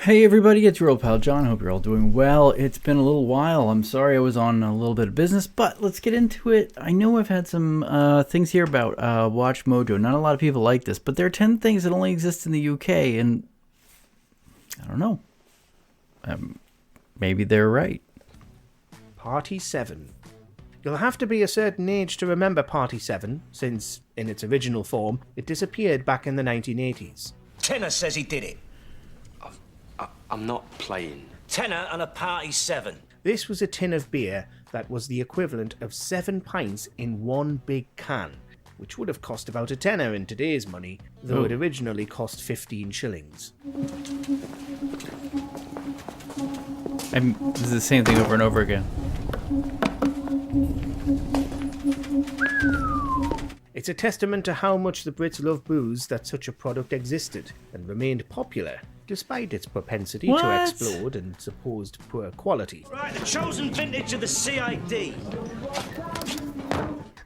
Hey everybody, it's your old pal John. Hope you're all doing well. It's been a little while. I'm sorry I was on a little bit of business, but let's get into it. I know I've had some things here about Watch Mojo. Not a lot of people like this, but there are 10 things that only exist in the UK, and I don't know. Maybe they're right. Party 7. You'll have to be a certain age to remember Party 7, since, in its original form, it disappeared back in the 1980s. Tenor says he did it. I'm not playing. Tenor and a party 7. This was a tin of beer that was the equivalent of 7 pints in one big can, which would have cost about a tenner in today's money, though it originally cost 15 shillings. This is the same thing over and over again. It's a testament to how much the Brits love booze that such a product existed and remained popular, despite its propensity to explode and supposed poor quality. Right, the chosen vintage of the CID.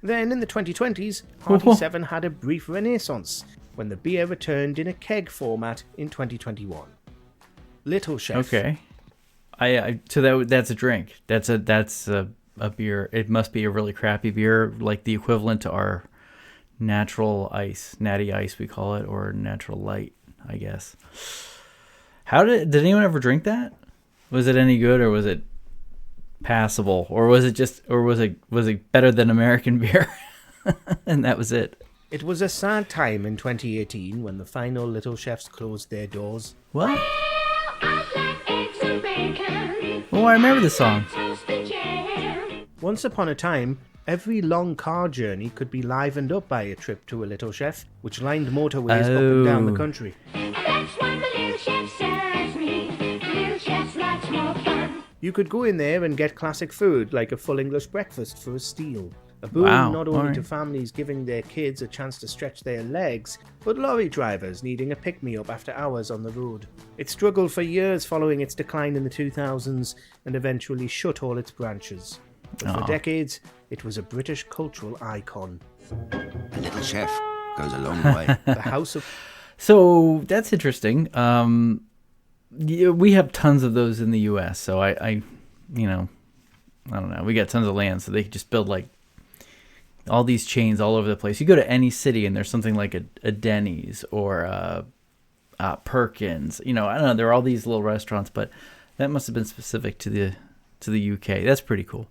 Then, in the 2020s, Party 7 had a brief renaissance, when the beer returned in a keg format in 2021. Little Chef. Okay. That's a drink. That's a beer. It must be a really crappy beer, like the equivalent to our natural ice, natty ice we call it, or natural light, I guess. Did anyone ever drink that? Was it any good, or was it passable, or was it better than American beer? And that was it. It was a sad time in 2018 when the final Little Chefs closed their doors. What? Oh, I remember the song. Once upon a time, every long car journey could be livened up by a trip to a Little Chef, which lined motorways up and down the country. That's what the Little Chef serves me. Little Chef's lots more fun. You could go in there and get classic food, like a full English breakfast for a steal. A boon not only to families giving their kids a chance to stretch their legs, but lorry drivers needing a pick-me-up after hours on the road. It struggled for years following its decline in the 2000s and eventually shut all its branches. But for decades, it was a British cultural icon. A Little Chef goes a long way. The House of... So that's interesting. We have tons of those in the U.S., so I don't know. We got tons of land, so they could just build like all these chains all over the place. You go to any city and there's something like a Denny's or Perkins. I don't know. There are all these little restaurants, but that must have been specific to the UK. That's pretty cool.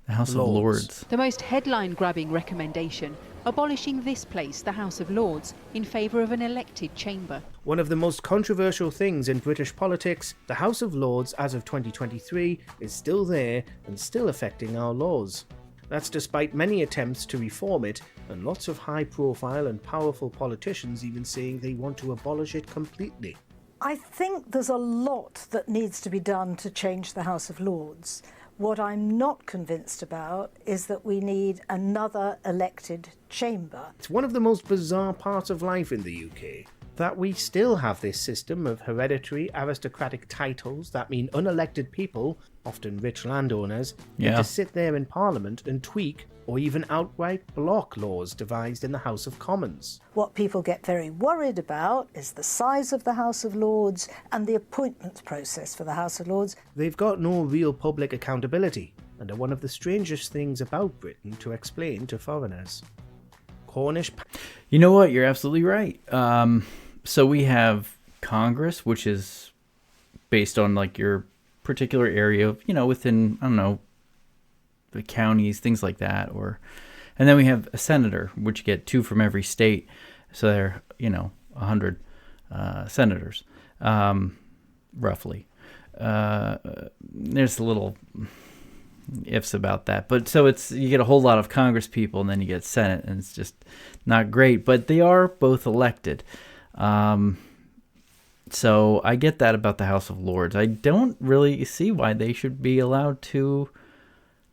The House of Lords. The most headline-grabbing recommendation, abolishing this place, the House of Lords, in favour of an elected chamber. One of the most controversial things in British politics, the House of Lords as of 2023 is still there and still affecting our laws. That's despite many attempts to reform it, and lots of high-profile and powerful politicians even saying they want to abolish it completely. I think there's a lot that needs to be done to change the House of Lords. What I'm not convinced about is that we need another elected chamber. It's one of the most bizarre parts of life in the UK, that we still have this system of hereditary aristocratic titles that mean unelected people, often rich landowners, get to sit there in Parliament and tweak or even outright block laws devised in the House of Commons. What people get very worried about is the size of the House of Lords and the appointments process for the House of Lords. They've got no real public accountability and are one of the strangest things about Britain to explain to foreigners. Cornish... You know what? You're absolutely right. So we have Congress, which is based on like your particular area, within, I don't know, the counties, things like that, and then we have a senator, which you get 2 from every state, so they're 100 senators, roughly. There's a little ifs about that, but so you get a whole lot of Congress people, and then you get Senate, and it's just not great. But they are both elected, so I get that about the House of Lords. I don't really see why they should be allowed to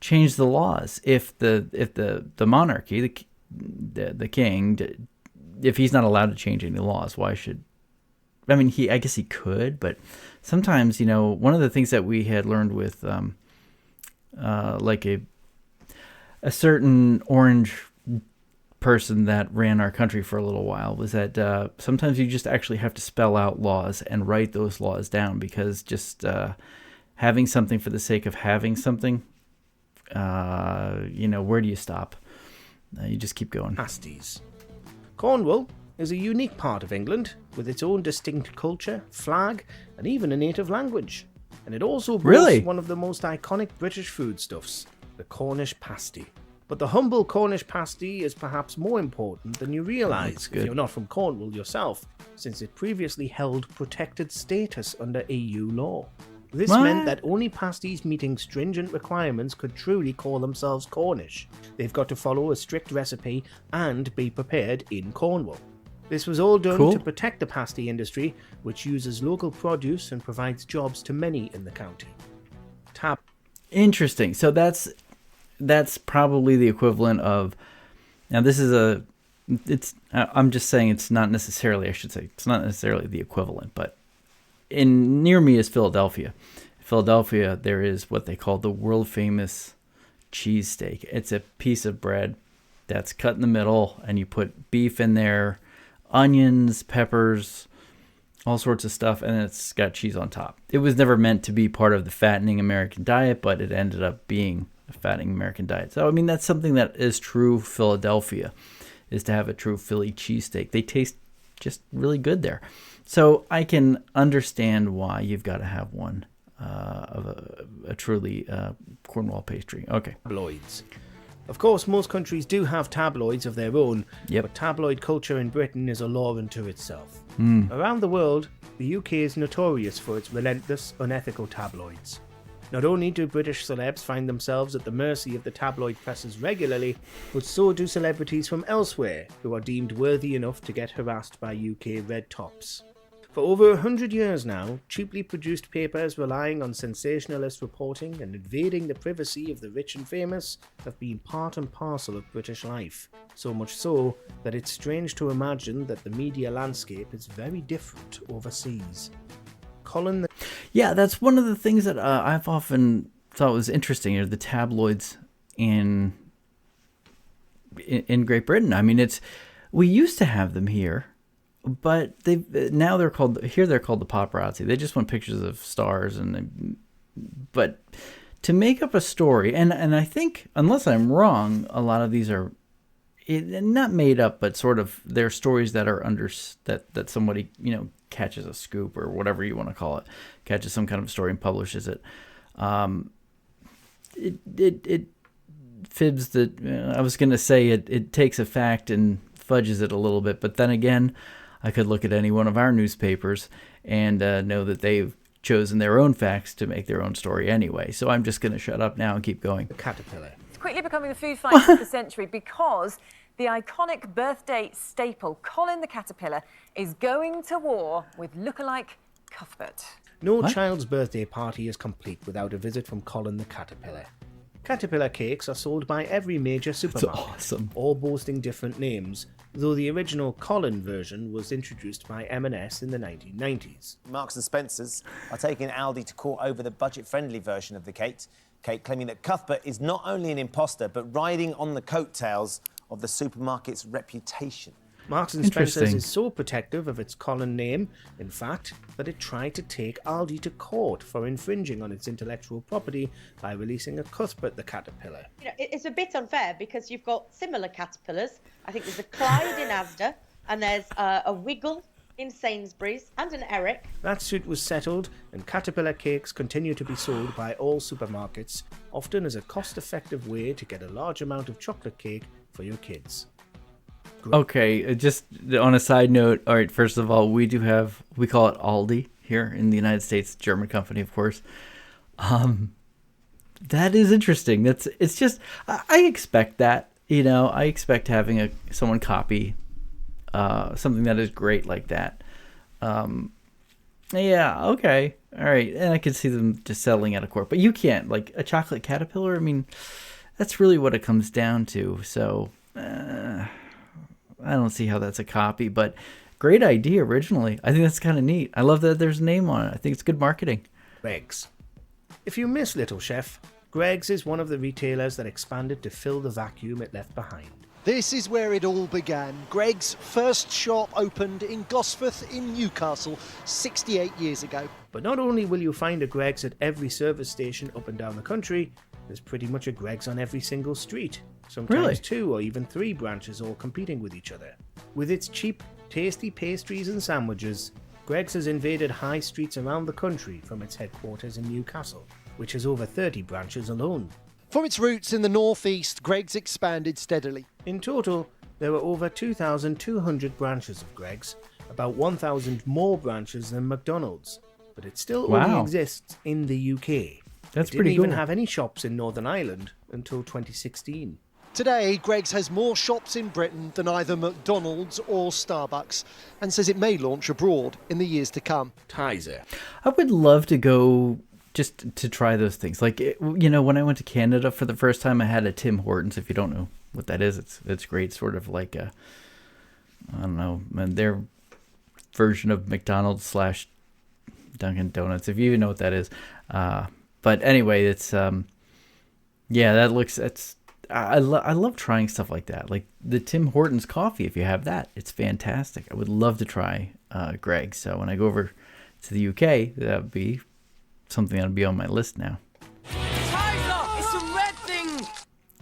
change the laws if the monarchy, the king, if he's not allowed to change any laws, why should? I mean, I guess he could, but sometimes one of the things that we had learned with like a certain orange person that ran our country for a little while was that sometimes you just actually have to spell out laws and write those laws down, because just having something for the sake of having something, where do you stop? You just keep going. Pasties. Cornwall is a unique part of England with its own distinct culture, flag, and even a native language. And it also boasts one of the most iconic British foodstuffs, the Cornish pasty. But the humble Cornish pasty is perhaps more important than you realise if you're not from Cornwall yourself, since it previously held protected status under EU law. This meant that only pasties meeting stringent requirements could truly call themselves Cornish. They've got to follow a strict recipe and be prepared in Cornwall. This was all done to protect the pasty industry, which uses local produce and provides jobs to many in the county. Interesting. So that's probably the equivalent of, now this is I'm just saying it's not necessarily the equivalent, but near me is Philadelphia. Philadelphia, there is what they call the world famous cheesesteak. It's a piece of bread that's cut in the middle, and you put beef in there, onions, peppers, all sorts of stuff, and it's got cheese on top. It was never meant to be part of the fattening American diet, but it ended up being a fattening American diet. So, I mean, that's something that is true Philadelphia, is to have a true Philly cheesesteak. They taste just really good there. So I can understand why you've got to have one of a truly Cornwall pastry. Okay. Tabloids. Of course, most countries do have tabloids of their own, but tabloid culture in Britain is a law unto itself. Around the world, the UK is notorious for its relentless, unethical tabloids. Not only do British celebs find themselves at the mercy of the tabloid presses regularly, but so do celebrities from elsewhere who are deemed worthy enough to get harassed by UK red tops. For over 100 years now, cheaply produced papers relying on sensationalist reporting and invading the privacy of the rich and famous have been part and parcel of British life. So much so that it's strange to imagine that the media landscape is very different overseas. Yeah, that's one of the things that I've often thought was interesting, are the tabloids in Great Britain. I mean, we used to have them here, but they're called the paparazzi. They just want pictures of stars, but to make up a story, and I think, unless I'm wrong, a lot of these are not made up, but sort of they're stories that are that somebody catches a scoop or whatever you want to call it, catches some kind of story and publishes it. It fibs I was going to say it takes a fact and fudges it a little bit, but then again, I could look at any one of our newspapers and know that they've chosen their own facts to make their own story anyway. So I'm just going to shut up now and keep going. The caterpillar. It's quickly becoming the food fight of the century because the iconic birthday staple, Colin the Caterpillar, is going to war with lookalike Cuthbert. No child's birthday party is complete without a visit from Colin the Caterpillar. Caterpillar cakes are sold by every major supermarket, awesome. all boasting different names, though the original Colin version was introduced by M&S in the 1990s. Marks and Spencers are taking Aldi to court over the budget-friendly version of the cake, claiming that Cuthbert is not only an imposter, but riding on the coattails of the supermarket's reputation. Marks and Spencers is so protective of its Colin name, in fact, that it tried to take Aldi to court for infringing on its intellectual property by releasing a Cuthbert the Caterpillar. It's a bit unfair because you've got similar caterpillars. I think there's a Clyde in Asda, and there's a Wiggle in Sainsbury's, and an Eric. That suit was settled, and Caterpillar cakes continue to be sold by all supermarkets, often as a cost-effective way to get a large amount of chocolate cake for your kids. Okay, just on a side note, all right, first of all, we call it Aldi here in the United States, German company, of course. That is interesting. It's just, I expect that, I expect having someone copy something that is great like that. Yeah, okay, all right, and I can see them just settling out of court, but you can't, like a chocolate caterpillar, I mean, that's really what it comes down to, so I don't see how that's a copy, but great idea originally. I think that's kind of neat. I love that there's a name on it. I think it's good marketing. Greggs. If you miss Little Chef, Greggs is one of the retailers that expanded to fill the vacuum it left behind. This is where it all began. Greg's first shop opened in Gosforth in Newcastle 68 years ago. But not only will you find a Greg's at every service station up and down the country, there's pretty much a Greg's on every single street. Sometimes Really? 2 or even 3 branches all competing with each other. With its cheap, tasty pastries and sandwiches, Greg's has invaded high streets around the country from its headquarters in Newcastle, which has over 30 branches alone. From its roots in the northeast, Greg's expanded steadily. In total, there were over 2,200 branches of Greg's, about 1,000 more branches than McDonald's, but it still only exists in the UK. That's it pretty didn't cool. even have any shops in Northern Ireland until 2016. Today, Greg's has more shops in Britain than either McDonald's or Starbucks, and says it may launch abroad in the years to come. Tizer. I would love to go just to try those things. Like, you know, when I went to Canada for the first time, I had a Tim Hortons. If you don't know what that is, it's great. Sort of like a, I don't know, their version of McDonald's / Dunkin' Donuts, if you even know what that is. But anyway, it's, yeah, that looks, I love trying stuff like that. Like the Tim Hortons coffee, if you have that, it's fantastic. I would love to try Greg's. So when I go over to the UK, that would be something that'll be on my list now. Tizer! It's a red thing!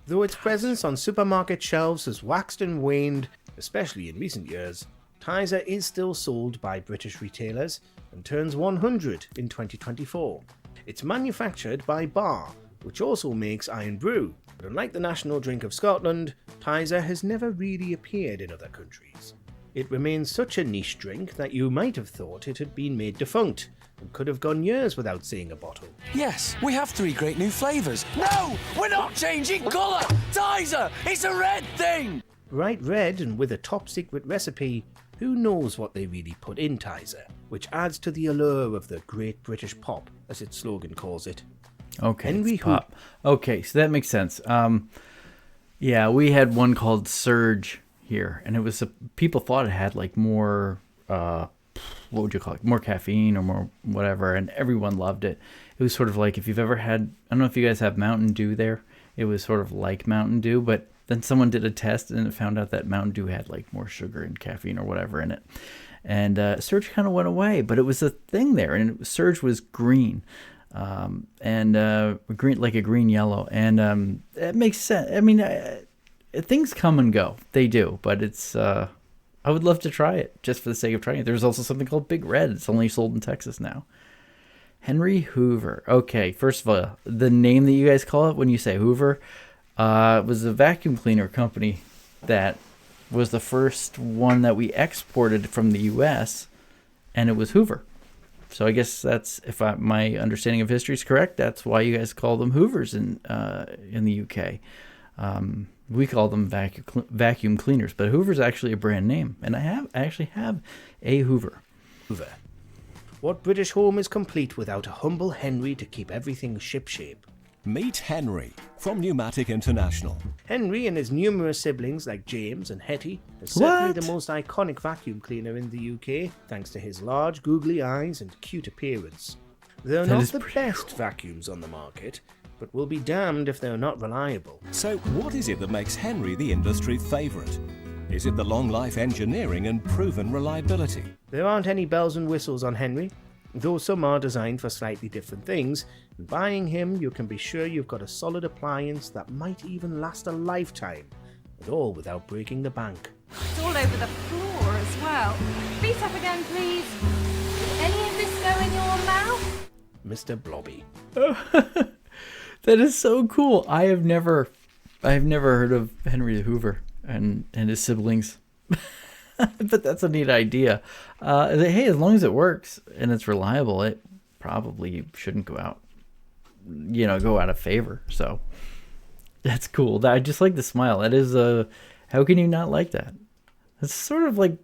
Though its presence on supermarket shelves has waxed and waned, especially in recent years, Tizer is still sold by British retailers and turns 100 in 2024. It's manufactured by Bar, which also makes Iron Brew, but unlike the national drink of Scotland, Tizer has never really appeared in other countries. It remains such a niche drink that you might have thought it had been made defunct, and could have gone years without seeing a bottle. Yes, we have 3 great new flavours. No! We're not changing colour! Tizer! It's a red thing! Bright red and with a top secret recipe, who knows what they really put in Tizer, which adds to the allure of the Great British Pop, as its slogan calls it. Okay, Henry it's pop. Okay, so that makes sense. Yeah, we had one called Surge here, and it was people thought it had like more what would you call it? More caffeine or more whatever, and everyone loved it. It was sort of like if you've ever had, I don't know if you guys have Mountain Dew there. It was sort of like Mountain Dew, but then someone did a test and it found out that Mountain Dew had like more sugar and caffeine or whatever in it. And Surge kind of went away, but it was a thing there, and Surge was green. Green, like a green yellow, and it makes sense. I mean, things come and go, they do, but it's I would love to try it just for the sake of trying it. There's also something called Big Red. It's only sold in Texas now. Henry Hoover. Okay, first of all, the name that you guys call it when you say Hoover was a vacuum cleaner company that was the first one that we exported from the U.S., and it was Hoover. So I guess that's, if my understanding of history is correct, that's why you guys call them Hoovers in the UK. We call them vacuum cleaners, but Hoover's actually a brand name, and I actually have a Hoover. Hoover. What British home is complete without a humble Henry to keep everything shipshape? Meet Henry from Pneumatic International. Henry and his numerous siblings like James and Hetty is certainly the most iconic vacuum cleaner in the UK, thanks to his large googly eyes and cute appearance. They're not the best vacuums on the market, but will be damned if they're not reliable. So what is it that makes Henry the industry favourite? Is it the long life engineering and proven reliability? There aren't any bells and whistles on Henry, though some are designed for slightly different things. And buying him, you can be sure you've got a solid appliance that might even last a lifetime, and all without breaking the bank. It's all over the floor as well. Feet up again, please. Did any of this go in your mouth? Mr. Blobby. That is so cool. I have never heard of Henry the Hoover and his siblings. But that's a neat idea. Hey, as long as it works and it's reliable, it probably shouldn't go out of favor. So that's cool. I just like the smile. That is how can you not like that? It's sort of like,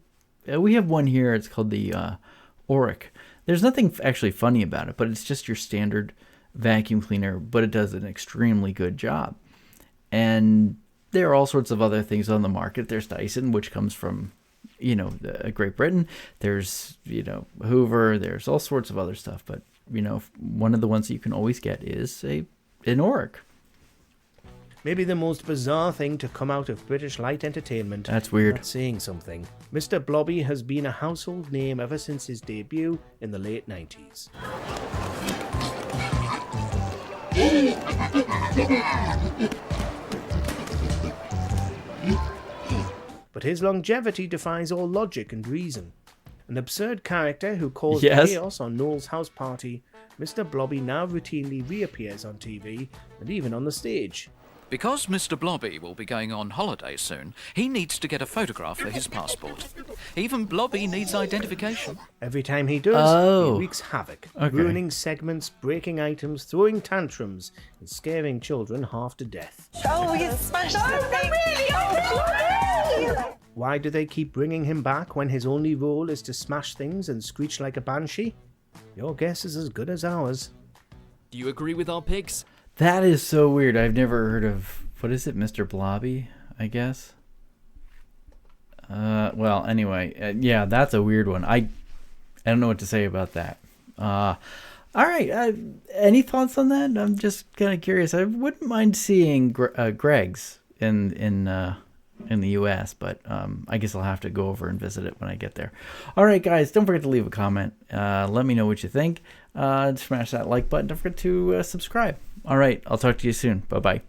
we have one here. It's called the Auric. There's nothing actually funny about it, but it's just your standard vacuum cleaner, but it does an extremely good job. And there are all sorts of other things on the market. There's Dyson, which comes from, Great Britain. There's, Hoover. There's all sorts of other stuff. But, one of the ones that you can always get is an Auric. Maybe the most bizarre thing to come out of British light entertainment. That's weird. That's saying something. Mr. Blobby has been a household name ever since his debut in the late 90s. But his longevity defies all logic and reason. An absurd character who caused chaos on Noel's house party, Mr. Blobby now routinely reappears on TV and even on the stage. Because Mr. Blobby will be going on holiday soon, he needs to get a photograph for his passport. Even Blobby needs identification. Every time he does, he wreaks havoc, ruining segments, breaking items, throwing tantrums, and scaring children half to death. Oh, you smashed the thing! Really? Why do they keep bringing him back when his only role is to smash things and screech like a banshee? Your guess is as good as ours. Do you agree with our picks? That is so weird. I've never heard of, what is it, Mr. Blobby, I guess? Well, anyway, yeah, that's a weird one. I don't know what to say about that. All right, any thoughts on that? I'm just kind of curious. I wouldn't mind seeing Greg's in the U.S., but I guess I'll have to go over and visit it when I get there. All right, guys, don't forget to leave a comment. Let me know what you think. Smash that like button. Don't forget to subscribe. All right, I'll talk to you soon. Bye-bye.